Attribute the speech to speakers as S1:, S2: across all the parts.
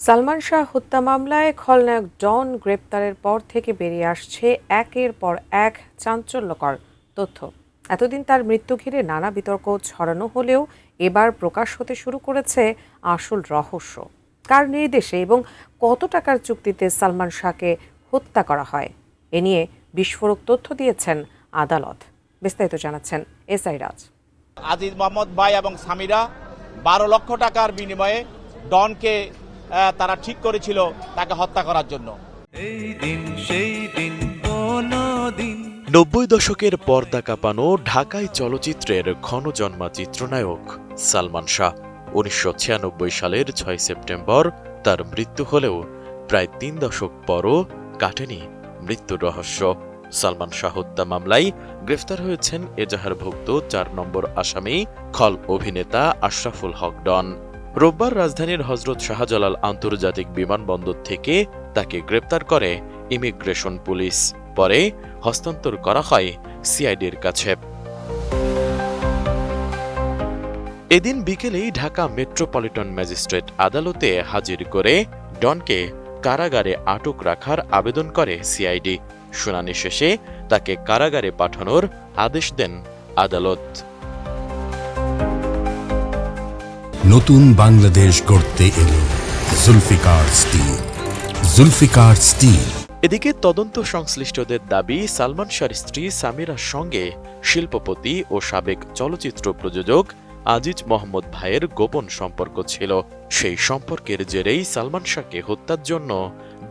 S1: সালমান শাহ হত্যা মামলায় খলনায়ক ডন গ্রেপ্তারের পর থেকে বেরিয়ে আসছে একের পর এক চাঞ্চল্যকর তথ্য। এতদিন তার মৃত্যু ঘিরে নানা বিতর্ক ছড়ানো হলেও এবার প্রকাশ হতে শুরু করেছে আসল রহস্য। কার নির্দেশে এবং কত টাকার চুক্তিতে সালমান শাহকে হত্যা করা হয়, এ নিয়ে বিস্ফোরক তথ্য দিয়েছেন আদালত। বিস্তারিত জানাচ্ছেন এসআই রাজ।
S2: আজিজ মোহাম্মদ ভাই এবং সামিরা 12 লক্ষ টাকার বিনিময়ে ডনকে তারা ঠিক করেছিল তাকে হত্যা করার জন্য।
S3: এই দিন সেই দিন কোনো দিন
S4: 90 দশকের পর্দা কাঁপানো ঢাকাই চলচ্চিত্রের ক্ষণজন্মা চিত্রনায়ক সালমান শাহ 1996 সালের 6 সেপ্টেম্বর তার মৃত্যু হলেও প্রায় 3 দশক পরও কাটেনি মৃত্যুর রহস্য। সালমান শাহ হত্যা মামলায় গ্রেফতার হয়েছেন এজাহারভুক্ত 4 নম্বর আসামি খল অভিনেতা আশরাফুল হক ডন। রোববার রাজধানীর হযরত শাহজালাল আন্তর্জাতিক বিমানবন্দর থেকে তাকে গ্রেপ্তার করে ইমিগ্রেশন পুলিশ, পরে হস্তান্তর করা হয় সিআইডির কাছে। এদিন বিকেলেই ঢাকা মেট্রোপলিটন ম্যাজিস্ট্রেট আদালতে হাজির করে ডনকে কারাগারে আটক রাখার আবেদন করে সিআইডি। শুনানি শেষে তাকে কারাগারে পাঠানোর আদেশ দেন আদালত।
S5: নতুন বাংলাদেশ গড়তে এলো জুলফিকার স্টিল। জুলফিকার স্টিল।
S4: এদিকে তদন্ত সংশ্লিষ্টদের দাবি, সালমান শাহর স্ত্রী সামিরার সঙ্গে শিল্পপতি ও সাবেক চলচ্চিত্র প্রযোজক আজিজ মোহাম্মদ ভাইয়ের গোপন সম্পর্ক ছিল। সেই সম্পর্কের জেরেই সালমান শাহকে হত্যার জন্য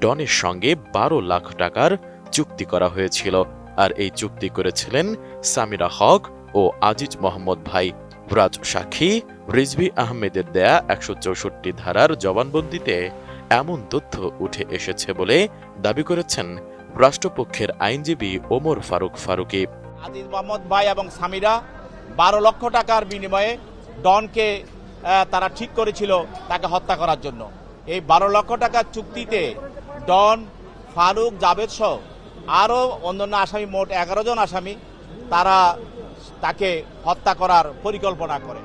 S4: ডনের সঙ্গে 12 লাখ টাকার চুক্তি করা হয়েছিল। আর এই চুক্তি করেছিলেন সামিরা হক ও আজিজ মোহাম্মদ ভাই। রাজ সাক্ষী রিজভী আহমেদের দেয়া 164 ধারার জবানবন্দিতে এমন তথ্য উঠে এসেছে বলে দাবি করেছেন রাষ্ট্রপক্ষের আইনজীবী ওমর ফারুক ফারুকী।
S2: আজিজ মোহাম্মদ ভাই এবং সামিরা 12 লক্ষ টাকার বিনিময়ে ডনকে তারা ঠিক করেছিল তাকে হত্যা করার জন্য। এই 12 লক্ষ টাকার চুক্তিতে ডন, ফারুক, জাবেদ সহ আরও অন্যান্য আসামি, মোট 11 জন আসামি, তারা তাকে হত্যা করার পরিকল্পনা করে।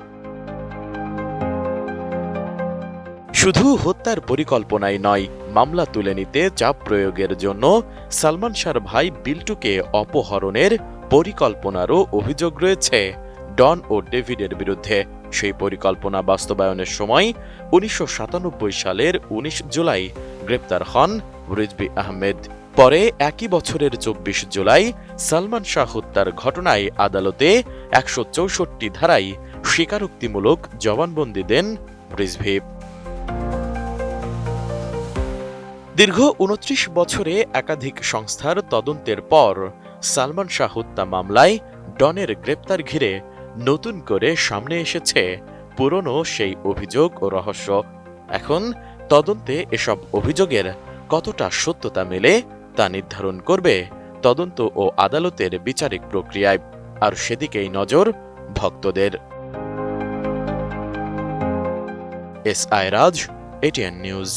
S4: শুধু হত্যার পরিকল্পনাই নয়, মামলা তুলে নিতে চাপ প্রয়োগের জন্য সালমান শাহর ভাই বিল্টুকে অপহরণের পরিকল্পনারও অভিযোগ রয়েছে ডন ও ডেভিডের বিরুদ্ধে। সেই পরিকল্পনা বাস্তবায়নের সময় 1997 সালের 19 জুলাই গ্রেপ্তার হন রিজভী আহমেদ। পরে একই বছরের 24 জুলাই সালমান শাহ হত্যার ঘটনায় আদালতে 164 ধারায় স্বীকারোক্তিমূলক জবানবন্দি দেন রিজভী। দীর্ঘ 29 বছরে একাধিক সংস্থার তদন্তের পর সালমান শাহ হত্যা মামলায় ডনের গ্রেপ্তার ঘিরে নতুন করে সামনে এসেছে পুরনো সেই অভিযোগ ও রহস্য। এখন তদন্তে এসব অভিযোগের কতটা সত্যতা মেলে তা নির্ধারণ করবে তদন্ত ও আদালতের বিচারিক প্রক্রিয়ায়। আর সেদিকেই নজর ভক্তদের। এসআই রাজ, এটিএন নিউজ।